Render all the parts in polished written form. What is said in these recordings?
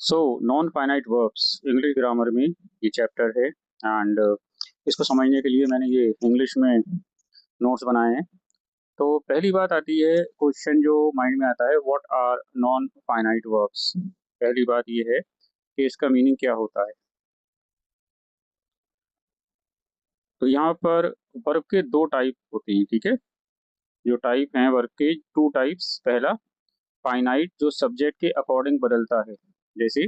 So non finite verbs English grammar में ये chapter है। एंड इसको समझने के लिए मैंने ये इंग्लिश में नोट्स बनाए हैं। तो पहली बात आती है, क्वेश्चन जो माइंड में आता है, what are non finite verbs. पहली बात ये है कि इसका मीनिंग क्या होता है। तो यहाँ पर वर्ब के दो टाइप होते हैं, ठीक है। जो टाइप हैं वर्ब के, टू टाइप्स। पहला फाइनाइट, जो सब्जेक्ट के अकॉर्डिंग बदलता है, जैसे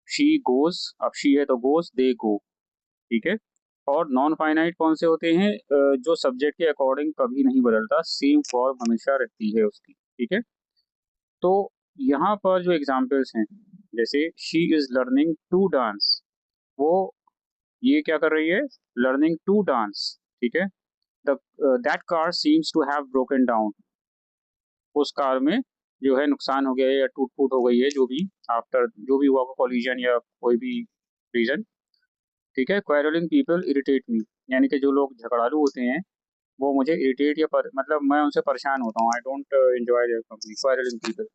शी गोज, अब शी है तो गोज, दे गो, ठीक है। और नॉन फाइनाइट कौन से होते हैं? जो सब्जेक्ट के अकॉर्डिंग कभी नहीं बदलता, सेम फॉर्म हमेशा रहती है उसकी, ठीक है। तो यहाँ पर जो एग्जाम्पल्स हैं, जैसे she is learning to dance, वो ये क्या कर रही है? लर्निंग टू डांस, ठीक है। The that car seems to have broken down, उस कार में जो है नुकसान हो गया है या टूट फूट हो गई है, जो भी आफ्टर जो भी हुआ, कॉलिजन या कोई भी रीजन, ठीक है। क्वेरलिंग पीपल इरिटेट मी, यानी कि जो लोग झगड़ालू होते हैं वो मुझे इरिटेट मतलब मैं उनसे परेशान होता हूँ। I don't enjoy their company, quarrelling people.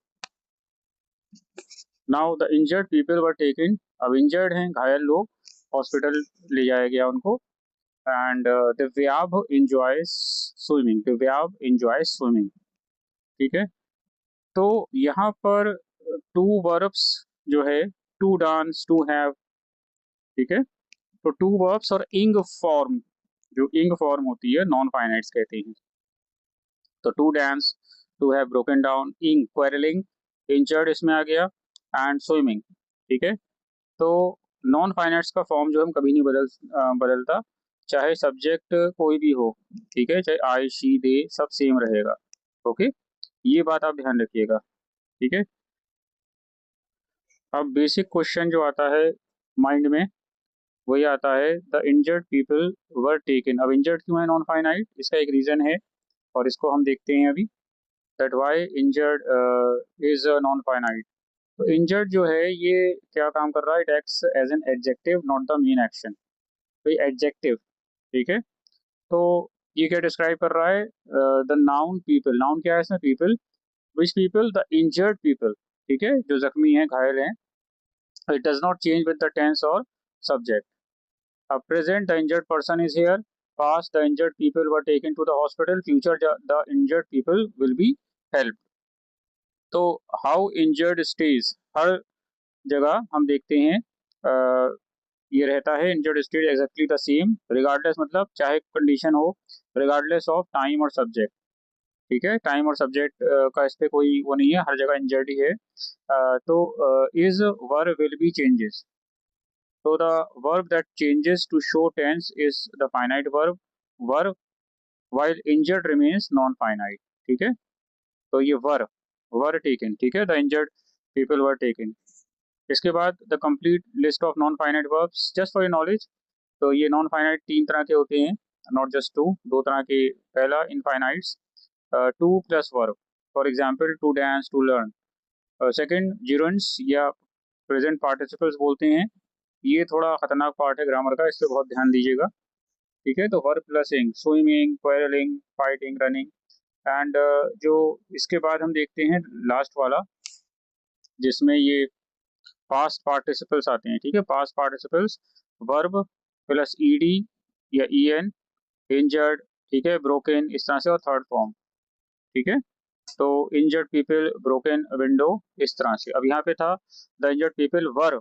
Now the injured people were taken, अब इंजर्ड हैं, घायल लोग, हॉस्पिटल ले जाया गया उनको। And Divya enjoys swimming, Divya enjoys swimming, ठीक है। तो यहाँ पर टू वर्ब्स जो है, टू डांस, टू हैव, ठीक है। तो टू वर्ब्स और इंग फॉर्म, जो इंग फॉर्म होती है नॉन फाइनाइट्स कहते हैं। तो to dance, to have broken down, ing quarrelling, injured इसमें आ गया, एंड स्विमिंग, ठीक है। तो नॉन फाइनाइट्स का फॉर्म जो हम कभी नहीं बदलता, चाहे सब्जेक्ट कोई भी हो, ठीक है, चाहे आई शी दे, सब सेम रहेगा। ओके, ये बात आप ध्यान रखिएगा, ठीक है। अब बेसिक क्वेश्चन जो आता है माइंड में, वही आता है, the injured people were taken. अब इंजर्ड क्यों है नॉन फाइनाइट, इसका एक रीजन है और इसको हम देखते हैं अभी, that why injured is non finite. तो इंजर्ड जो है ये क्या काम कर रहा है? It acts as an adjective, not the main action. तो ये एडजेक्टिव, ठीक है। तो ये क्या डिस्क्राइब कर रहा है? द नाउन पीपल, नाउन क्या है इसमें? People, which people? The injured people, ठीक है, जो जख्मी हैं, घायल हैं। It does not change with the tense और सब्जेक्ट। अब present, the injured person is here. Past, the injured people were taken to the hospital. Future, the injured people will be help. तो हाउ इंजर्ड स्टेज, हर जगह हम देखते हैं ये रहता है injured stage exactly the same, regardless, मतलब चाहे कंडीशन हो, रिगार्डलेस ऑफ टाइम और सब्जेक्ट, ठीक है। टाइम और सब्जेक्ट का इस पे कोई वो नहीं है, हर जगह इंजर्ड ही है। तो is verb will be changes, तो the verb that changes to show tense is the finite verb while injured remains non finite, ठीक है। तो ये वर टेकन, ठीक है, the injured people were taken. इसके बाद the complete list of non finite verbs, just for your knowledge. तो ये नॉन फाइनाइट तीन तरह के होते हैं, नॉट जस्ट टू, दो तरह के। पहला infinitives, to plus verb, for example to dance, to learn. Second gerunds या प्रेजेंट पार्टिसिपल्स बोलते हैं। ये थोड़ा खतरनाक पार्ट है ग्रामर का, इस पर बहुत ध्यान दीजिएगा, ठीक है। तो वर्ब प्लस इंग, swimming, quarrelling, fighting, running. And जो इसके बाद हम देखते हैं लास्ट वाला, जिसमें ये पास्ट पार्टिसिपल्स आते हैं, ठीक है। Past participles, verb plus ED या ईएन, इंजर्ड, ठीक है, ब्रोकन, इस तरह से। और थर्ड फॉर्म, ठीक है। तो इंजर्ड पीपल, ब्रोकन विंडो, इस तरह से। अब यहाँ पे था the injured people were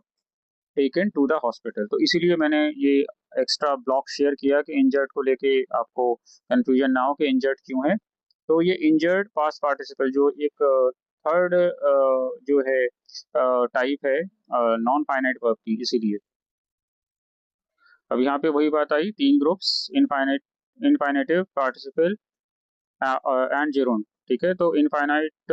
taken to the hospital, तो इसीलिए मैंने ये एक्स्ट्रा ब्लॉक शेयर किया कि इंजर्ड को लेके आपको कंफ्यूजन ना हो कि इंजर्ड क्यों है। तो ये इंजर्ड पास्ट पार्टिसिपल जो एक थर्ड जो है टाइप है नॉन फाइनाइट वर्ब की, इसीलिए। अब यहाँ पे वही बात आई, तीन groups, infinite, infinitive, participle and gerund, ठीक है। तो इनफाइनाइट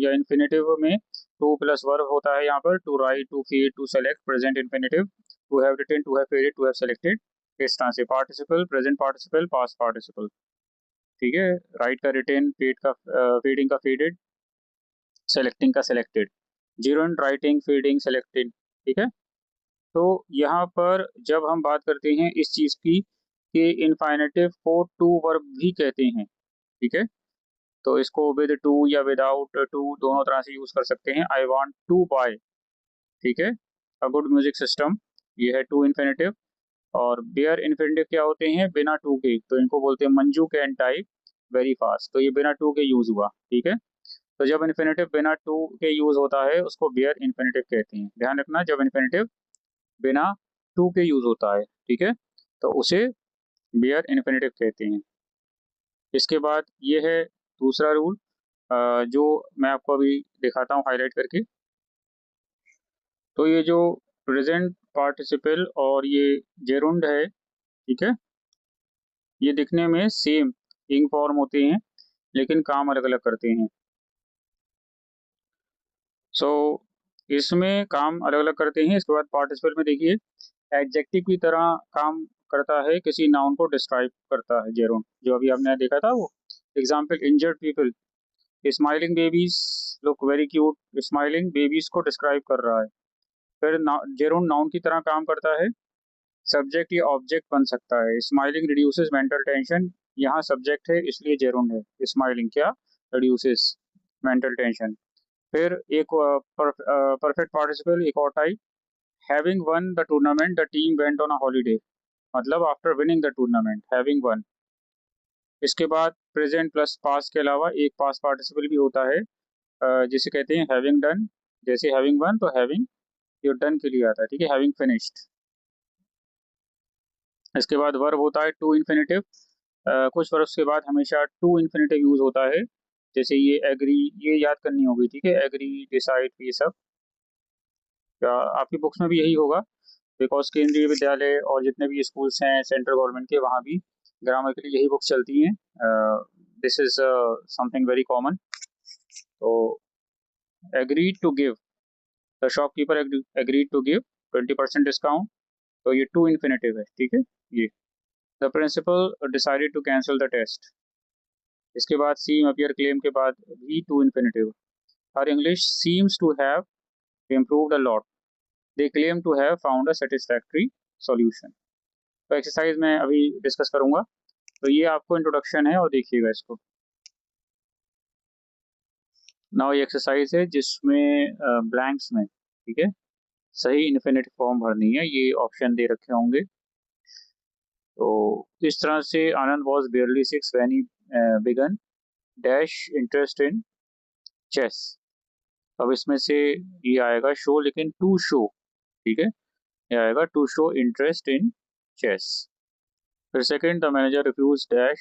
या इन्फिनेटिव में टू प्लस वर्ब होता है यहाँ पर, to write, to feed, to select, present infinitive, to have written, to have feeded, to have selected, इस तरह से। Participle, present participle, past participle, ठीक है। राइट का रिटेन, फीड का फीडिंग का फीडेड, सेलेक्टिंग का selected, gerund, writing, feeding, selected, ठीक है। तो यहाँ पर जब हम बात करते हैं इस चीज की कि इनफाइनेटिव को टू वर्ब भी कहते हैं, ठीक है। तो इसको विद टू या विदाउट टू दोनों तरह से यूज कर सकते हैं। आई वांट टू बाय, ठीक है, अ गुड म्यूजिक सिस्टम, ये है टू इन्फिनेटिव। और बेयर इन्फिनेटिव क्या होते हैं, बिना टू के, तो इनको बोलते हैं Manju can type very fast, तो ये बिना टू के यूज हुआ, ठीक है। तो जब इन्फिनेटिव बिना टू के यूज होता है उसको बेयर इन्फिनेटिव कहते हैं, ध्यान रखना, जब इन्फिनेटिव बिना टू के यूज होता है, ठीक है, तो उसे बेयर इन्फिनेटिव कहते हैं। इसके बाद ये है दूसरा रूल, जो मैं आपको अभी दिखाता हूँ हाईलाइट करके। तो ये जो प्रेजेंट पार्टिसिपल और ये जेरुंड है, ठीक है, ये दिखने में सेम इंग फॉर्म होते हैं लेकिन काम अलग अलग करते हैं। सो इसमें काम अलग अलग करते हैं। इसके बाद पार्टिसिपल में देखिए, एडजेक्टिव की तरह काम करता है, किसी नाउन को डिस्क्राइब करता है जेरोन, जो अभी आपने देखा था वो example, injured people, smiling babies look very cute, smiling babies को डिस्क्राइब कर रहा है। फिर जेरोन नाउन की तरह काम करता है, सब्जेक्ट या ऑब्जेक्ट बन सकता है, स्माइलिंग रिड्यूसेस मेंटल टेंशन, यहाँ सब्जेक्ट है इसलिए जेरोन है, स्माइलिंग क्या रिड्यूसेस मेंटल टेंशन। फिर एक परफेक्ट पार्टिसिपल एक और type, having won the tournament the team went on a holiday, मतलब after winning the tournament having won. इसके बाद प्रेजेंट प्लस पास्ट के अलावा एक पास्ट पार्टिसिपल भी होता है, जिसे कहते हैं हैविंग डन, जैसे हैविंग वन तो हैविंग जो डन के लिए आता है, ठीक है, हैविंग फिनिश्ड। इसके बाद वर्ब होता है टू इन्फिनेटिव, कुछ वर्ब्स के बाद हमेशा टू इन्फिनेटिव यूज होता है, जैसे ये एग्री, ये याद करनी होगी, ठीक है, एग्री, डिसाइड, ये सब आपकी बुक्स में भी यही होगा, बिकॉज केंद्रीय विद्यालय और जितने भी स्कूल्स हैं सेंट्रल गवर्नमेंट के, वहाँ भी ग्रामर के लिए यही बुक्स चलती हैं। This is something very common. तो agreed to give, the shopkeeper agreed to give 20% discount, तो ये टू इन्फिनेटिव है, ठीक है। ये the principal decided to cancel the test. इसके बाद सीम अपियर क्लेम के बाद भी to infinitive, her English seems to have improved a lot, they claim to have found a satisfactory solution. तो एक्सरसाइज में अभी डिस्कस करूंगा, तो ये आपको इंट्रोडक्शन है और देखिएगा इसको। नाउ ये एक्सरसाइज है जिसमें ब्लैंक्स में, ठीक है, सही इन्फिनिट फॉर्म भरनी है, ये ऑप्शन दे रखे होंगे। तो इस तरह से Anand was barely six when he began dash interest in chess. अब इसमें से ये आएगा शो, लेकिन टू शो, ठीक है, ये आएगा to show interest in chess. फिर second, the manager refuse dash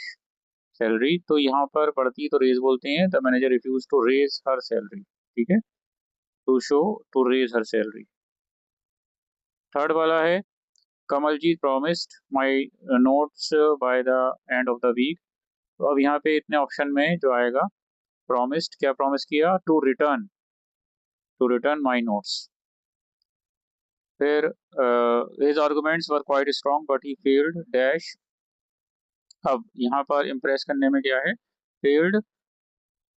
salary, तो यहाँ पर बढ़ती तो रेज बोलते हैं, the manager refuse to raise her salary, ठीक है, to show to raise her salary. Third वाला है, Kamaljeet promised my notes by the end of the week, तो अब यहाँ पे इतने ऑप्शन में जो आएगा, प्रॉमिस्ड क्या प्रॉमिस किया, टू रिटर्न माय नोट्स। फिर his arguments were quite strong but he failed dash, अब यहाँ पर इम्प्रेस करने में क्या है, failed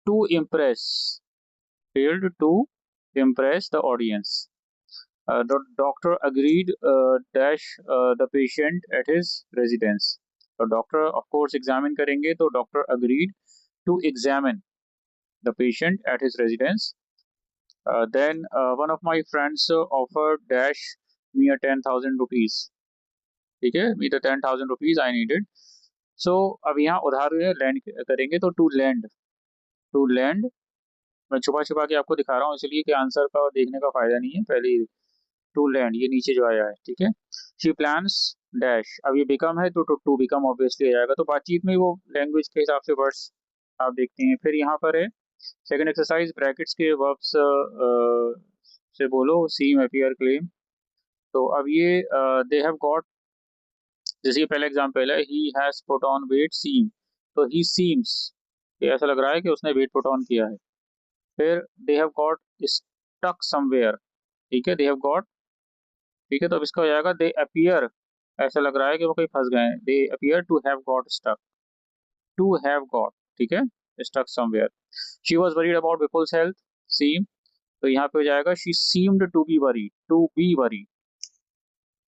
to impress, failed to impress the audience. The doctor agreed dash the patient at his residence, तो doctor of course examine करेंगे, तो doctor agreed to examine the patient at his residence. Then one of my friends offered dash me a 10,000 rupees, ठीक है, me the 10,000 rupees I needed. So अब यहाँ उधार land करेंगे, तो टू लैंड, मैं छुपा छुपा के आपको दिखा रहा हूँ इसलिए कि आंसर का देखने का फायदा नहीं है, पहले टू लैंड ये नीचे जो आया है, ठीक है। शी प्लान्स डैश, अब ये बिकम है तो टू बिकम ऑब्वियसली आ जाएगा, तो बातचीत में वो लैंग्वेज के हिसाब से वर्ड्स आप देखते हैं। फिर यहाँ पर है सेकंड एक्सरसाइज, ब्रैकेट्स के वर्ब्स से बोलो सीम अपीयर क्लेम, तो अब ये दे हैव गॉट, जैसे ये पहला एग्जाम्पल है, he has put on weight seem, तो ही सीम्स, ये ऐसा लग रहा है कि उसने वेट पुट ऑन किया है। फिर they have got stuck somewhere, ठीक है, दे हैव गॉट, ठीक है, तो अब इसका हो जाएगा दे अपीयर, ऐसा लग रहा है कि वो कहीं फंस गए हैं, they appear to have got stuck, to have got, ठीक है, stuck somewhere. She was worried about Vipul's health seem, तो यहाँ पे हो जाएगा she seemed to be worried,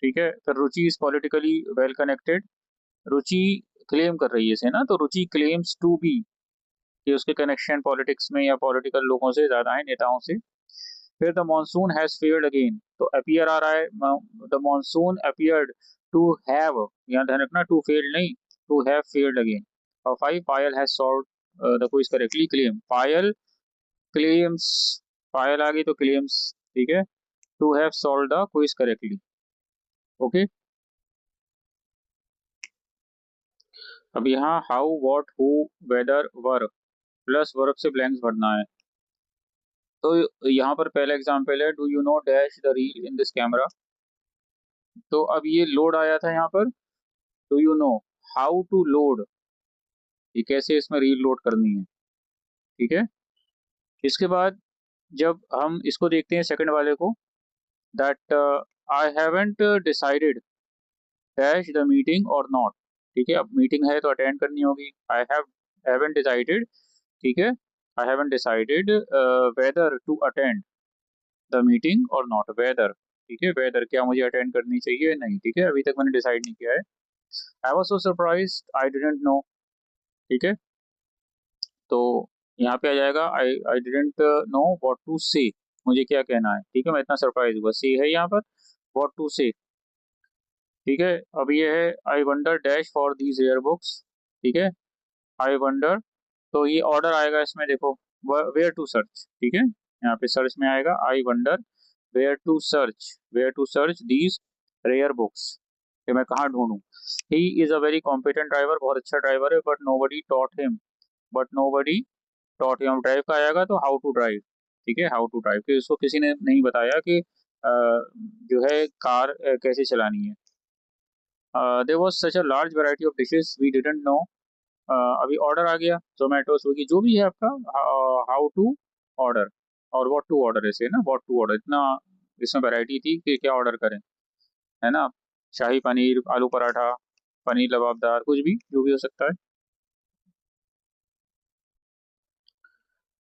ठीक है। फिर Ruchi is politically well connected, Ruchi claim कर रही है इसे ना, तो रुचि क्लेम्स टू बी, कि उसके कनेक्शन पॉलिटिक्स में या पॉलिटिकल लोगों से ज्यादा है, नेताओं से। फिर the monsoon has fared again, तो अपीयर आ रहा है, the monsoon appeared to have, यहाँ ध्यान रखना टू फेल्ड नहीं, टू हैव फेयर्ड अगेन। और 5 Payal has solved the quiz correctly, claim Payal claims, Payal आ गई तो क्लेम्स, ठीक है, to have solved the quiz correctly. Okay, अब यहाँ how what who whether were plus verb से ब्लैंक्स भरना है। तो यहाँ पर पहला एग्जांपल है, do you know dash the reel in this camera. तो अब ये लोड आया था यहाँ पर, do you know how to load, ये कैसे इसमें रील लोड करनी है, ठीक है। इसके बाद जब हम इसको देखते हैं सेकंड वाले को, that I haven't decided dash the meeting और नॉट, ठीक है, अब मीटिंग है तो अटेंड करनी होगी, आई हैवंट डिसाइडेड, ठीक है, I haven't decided whether to attend the meeting और नॉट, वेदर, ठीक है, वेदर क्या मुझे अटेंड करनी चाहिए नहीं, ठीक है, अभी तक मैंने डिसाइड नहीं किया है। I was so surprised I didn't know, ठीक है, तो यहाँ पे आ जाएगा I I didn't know what to say, मुझे क्या कहना है, ठीक है, मैं इतना सरप्राइज हुआ, सी है यहाँ पर, व्हाट टू से, ठीक है। अब ये है I wonder dash for these rare books, ठीक है, आई वंडर, तो ये ऑर्डर आएगा इसमें देखो, वेयर टू सर्च, ठीक है, यहाँ पे सर्च में आएगा I wonder where to search these rare books, कि मैं कहाँ ढूंढूं। He is a very competent driver, बहुत अच्छा ड्राइवर है, but nobody taught him, drive का आएगा तो हाउ टू ड्राइव, ठीक है, हाउ टू ड्राइव, कि उसको किसी ने नहीं बताया कि जो है कार कैसे चलानी है। There was such a large variety of dishes we didn't know, अभी ऑर्डर आ गया जोमेटो स्विगी जो भी है आपका, हाउ टू ऑर्डर और व्हाट टू ऑर्डर, ऐसे ना व्हाट टू ऑर्डर, इतना इसमें वैरायटी थी कि क्या ऑर्डर करें, है ना, शाही पनीर, आलू पराठा, पनीर लबाबदार, कुछ भी जो भी हो सकता है।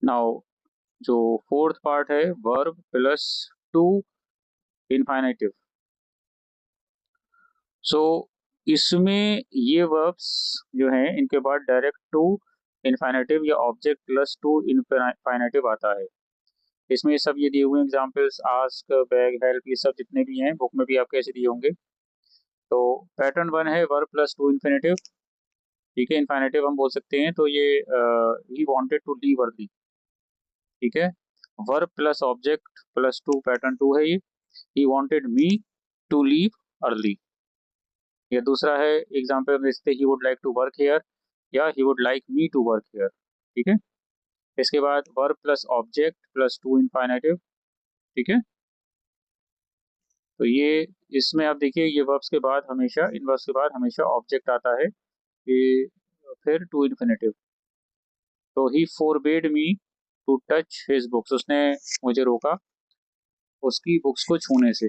नाउ जो फोर्थ पार्ट है, वर्ब प्लस टू इनफाइनेटिव, सो इसमें ये वर्ब्स जो हैं इनके बाद डायरेक्ट टू इनफाइनेटिव या ऑब्जेक्ट प्लस टू इनफाइनेटिव आता है। इसमें ये सब ये दिए हुए एग्जांपल्स, आस्क, बैग, हेल्प, ये सब जितने भी हैं बुक में भी आपके ऐसे दिए होंगे। तो पैटर्न वन है वर्ब प्लस टू इन्फिनेटिव, ठीक है, इन्फिनेटिव हम बोल सकते हैं, तो ये he wanted to leave early, ठीक है, verb plus object plus to, pattern two है ये, he wanted me to leave early. या दूसरा है एग्जाम्पल जैसे he would like to work here या he would like me to work here, ठीक है। इसके बाद verb plus object plus to इनफाइनेटिव, ठीक है, तो ये इसमें आप देखिए ये वर्ब्स के बाद हमेशा, इन वर्ब्स के बाद हमेशा ऑब्जेक्ट आता है, ये फिर टू इन्फिनेटिव। तो he forbade me to touch his books, उसने मुझे रोका उसकी बुक्स को छूने से।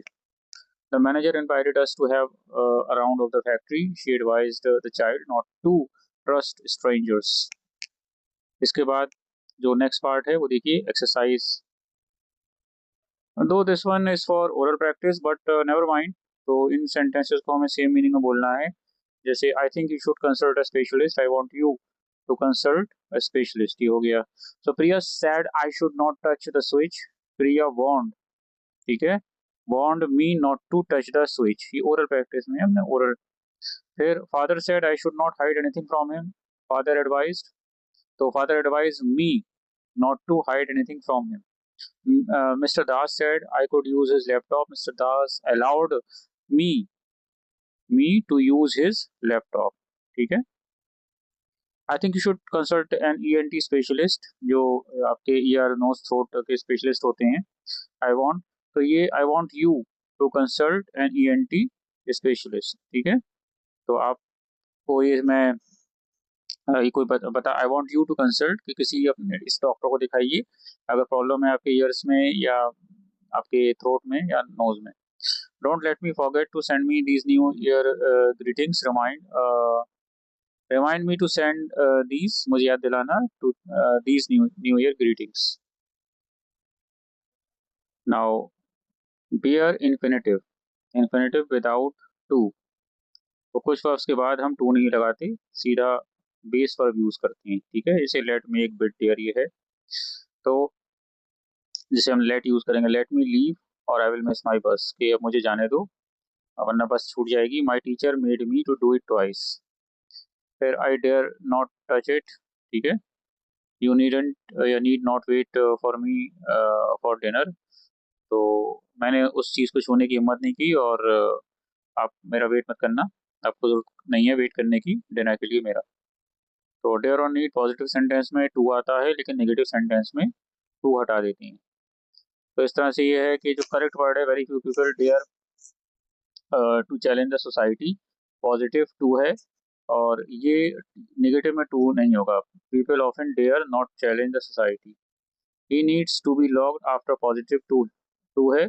The manager invited us to have a round of the factory, she advised the child not to trust strangers. इसके बाद जो नेक्स्ट पार्ट है वो देखिए एक्सरसाइज, दो this one is for oral practice but never mind, तो इन sentences को हमें सेम मीनिंग में बोलना है। जैसे I think you should consult a specialist, I want you to consult a specialist, ये हो गया। So Priya said I should not touch the switch, Priya warned, ठीक है, warned me not to touch the switch, ये ओरल प्रैक्टिस में हमने oral. फिर father said I should not hide anything from him, father advised, तो father advise me not to hide anything from him. Mr. Das said I could use his laptop. Mr. Das allowed me to use his laptop. ठीक है। I think you should consult an ENT specialist, जो आपके ear nose throat के specialist होते हैं। I want, तो ये I want you to consult an ENT specialist, ठीक है, तो आपको ये मैं ये कोई बता I want you to consult कि किसी अपने इस डॉक्टर को दिखाइए अगर प्रॉब्लम है आपके ईयर्स में या आपके थ्रोट में या नोज में। Don't let me forget to send me these new year greetings, remind me to send these, मुझे याद दिलाना to these new year greetings. Now bare infinitive, infinitive without to, तो कुछ वर्ब्स के बाद हम टू नहीं लगाते, सीधा बेस वर्ब यूज करते हैं, ठीक है, जैसे लेट, मेक, बिड, डेयर, ये है। तो जिसे हम लेट यूज़ करेंगे, लेट मी लीव और आई विल मिस माई बस, कि अब मुझे जाने दो वरना बस छूट जाएगी। My teacher made me to do it twice. फिर I dare not touch it, ठीक है। You need not wait for me for dinner. तो मैंने उस चीज़ को छूने की हिम्मत नहीं की और आप मेरा वेट मत करना, आपको जरूरत नहीं है वेट करने की डिनर के लिए मेरा। तो डेयर और नीड पॉजिटिव सेंटेंस में टू आता है, लेकिन नेगेटिव सेंटेंस में टू हटा देती हैं। तो इस तरह से ये है कि जो करेक्ट वर्ड है, very few people dare to challenge the society, positive to है, और ये नेगेटिव में टू नहीं होगा। People often dare not challenge the society. He needs to be locked after positive to to है,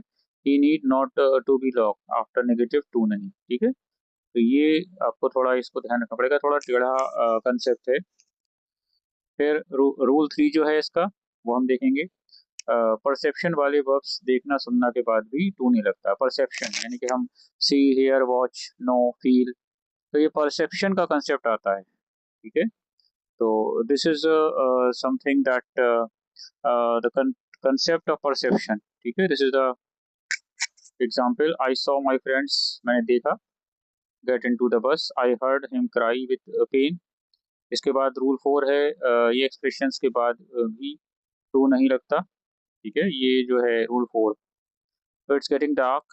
he need not to be locked after negative to नहीं, ठीक है। तो ये आपको थोड़ा इसको ध्यान रखना पड़ेगा, थोड़ा टेढ़ा कंसेप्ट है। फिर रूल 3 जो है इसका, वो हम देखेंगे। परसेप्शन वाले वर्ब्स देखना सुनना के बाद भी टू नहीं लगता। परसेप्शन यानी कि हम see here watch no feel, तो ये परसेप्शन का कंसेप्ट आता है, ठीक है। तो this is something that the concept of perception, ठीक है। This is the example, I saw my friends, मैंने देखा, get into the bus, I heard him cry with pain. इसके बाद रूल 4 है, ये एक्सप्रेशंस के बाद भी टू नहीं लगता, ठीक है। ये जो है रूल 4। तो it's getting dark,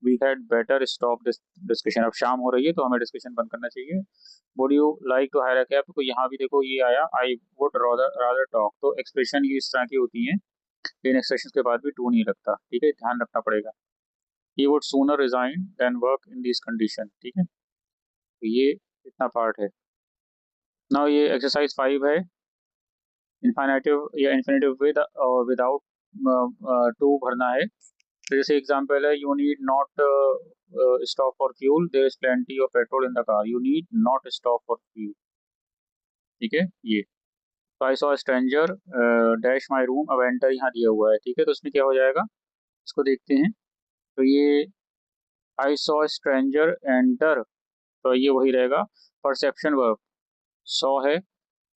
we had better stop this discussion. अब शाम हो रही है तो हमें डिस्कशन बंद करना चाहिए। Would you like to hire a cab, तो यहाँ भी देखो ये आया, आई वुड रादर टॉक। तो एक्सप्रेशन ये इस तरह की होती हैं, इन एक्सप्रेशन के बाद भी टू नहीं लगता, ठीक है, ध्यान रखना पड़ेगा। He would sooner resign than work in this condition, ठीक है। तो ये इतना पार्ट है। नाउ ये एक्सरसाइज 5 है, इन्फिनेटिव या इन्फिनेटिव विद और विदाउट टू भरना है। तो जैसे एग्जांपल है, you need not stop for fuel, there is plenty of petrol in the car, you need not stop for fuel, ठीक है। ये I saw stranger dash my room, अब एंटर यहाँ दिया हुआ है, ठीक है। तो इसमें क्या हो जाएगा, इसको देखते हैं। तो ये आई सॉ स्ट्रेंजर एंटर, तो ये वही रहेगा, परसेप्शन वर्ब सॉ है,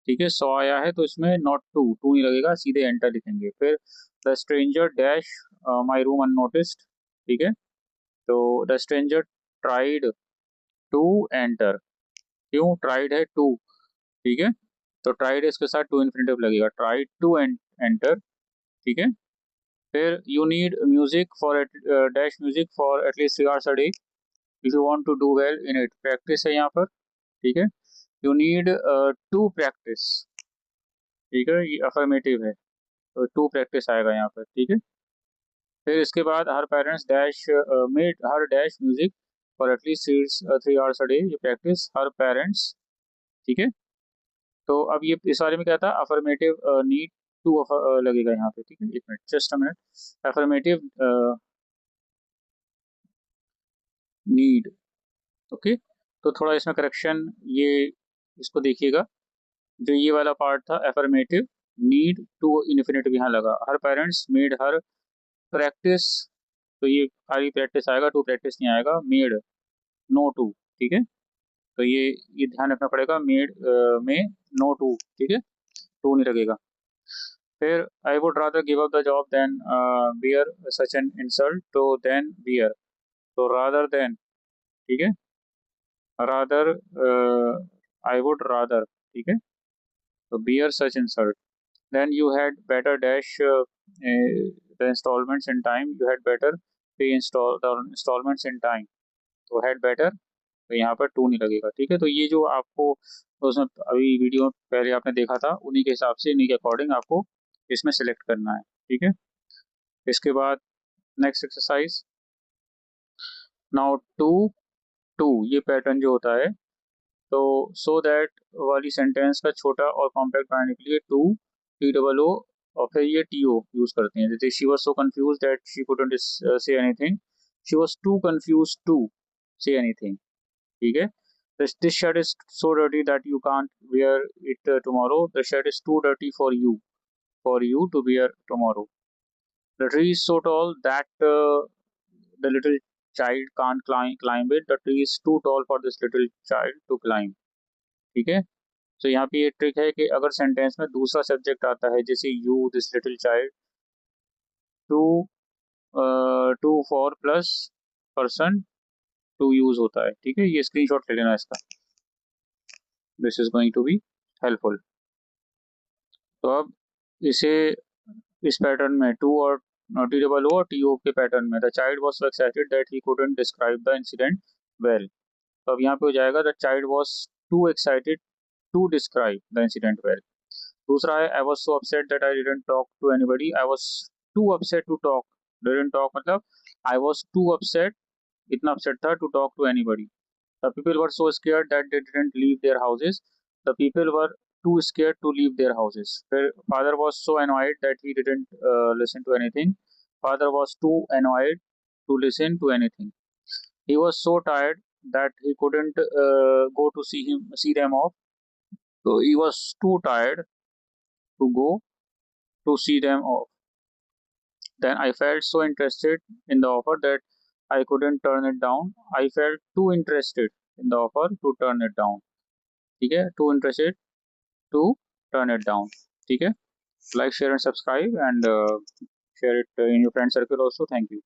ठीक है। सॉ आया है तो इसमें नॉट टू, टू नहीं लगेगा, सीधे एंटर लिखेंगे। फिर the stranger dash my room unnoticed, ठीक है। तो the stranger tried to enter, क्यों ट्राइड है टू, ठीक है। तो ट्राइड इसके साथ टू इन्फिनेटिव लगेगा, ट्राइड टू एंटर, ठीक है। फिर you need music for dash music for at least 3 hours a day if you want to do well in it, practice है यहाँ पर, ठीक है। यू नीड टू प्रैक्टिस, ठीक है, ये अफर्मेटिव है, तो टू प्रैक्टिस आएगा यहाँ पर, ठीक है। फिर इसके बाद her parents dash made her dash music for at least 3 hours a day, ये प्रैक्टिस हर पेरेंट्स, ठीक है। तो अब ये इस बारे में क्या था, अफर्मेटिव नीड टू लगेगा यहाँ पे, ठीक है। एक minute, just a minute, affirmative need, okay. तो थोड़ा इसमें करेक्शन, ये इसको देखिएगा, जो ये वाला पार्ट था अफर्मेटिव नीड टू इन्फिनेटिव यहाँ लगा, हर पेरेंट्स मेड हर प्रैक्टिस, तो ये खाली प्रैक्टिस आएगा, टू प्रैक्टिस नहीं आएगा, मेड नो टू, ठीक है। तो ये ध्यान रखना पड़ेगा, मेड में नो टू, ठीक है, टू नहीं लगेगा। फिर I would rather give up the job than bear such an insult, तो देन बियर, तो रादर देन, ठीक है, रादर आई वुड रादर, ठीक है। तो bear such insult, then you had better dash the instalments in time, you had better pay instalments in time, तो had better, तो यहाँ पर टू नहीं लगेगा, ठीक है। तो ये जो आपको उसमें अभी वीडियो में पहले आपने देखा था, उन्हीं के हिसाब से, इन्हीं के अकॉर्डिंग आपको इसमें सेलेक्ट करना है, ठीक है। इसके बाद next exercise, now to to, ये पैटर्न जो होता है, तो सो दैट वाली सेंटेंस का छोटा और कॉम्पैक्ट बनाने के लिए टू, टी डबल ओ, और फिर ये टी ओ यूज करते हैं। जैसे she was so confuse that she couldn't say anything, she was too confuse to say anything, ठीक है। This shirt is so dirty that you can't wear it tomorrow. The shirt is too dirty for you to wear tomorrow. The tree is so tall that the little child can't climb it. The tree is too tall for this little child to climb. ठीक है। तो यहाँ पे ये trick है कि अगर sentence में दूसरा सब्जेक्ट आता है, जैसे you, this little child, two four plus person to use होता है, ठीक है। ये स्क्रीनशॉट ले लेना इसका, this is going to be helpful. तो अब इसे इस पैटर्न में टू और टी डबल ओ और टी ओ के पैटर्न में, the child was so excited that he couldn't describe the incident well. तो अब यहाँ पे हो जाएगा the child was too excited to describe the incident well. दूसरा है I was so upset that I didn't talk to anybody, I was too upset to talk, didn't talk मतलब I was too upset, इतना upset था to talk to anybody. The people were so scared that they didn't leave their houses. The people were too scared to leave their houses. Their father was so annoyed that he didn't listen to anything. Father was too annoyed to listen to anything. He was so tired that he couldn't go to see them off. So he was too tired to go to see them off. Then I felt so interested in the offer that I couldn't turn it down. I felt too interested in the offer to turn it down. ठीक है, too interested to turn it down, ठीक है। Like, share and subscribe, and share it in your friend circle also. Thank you.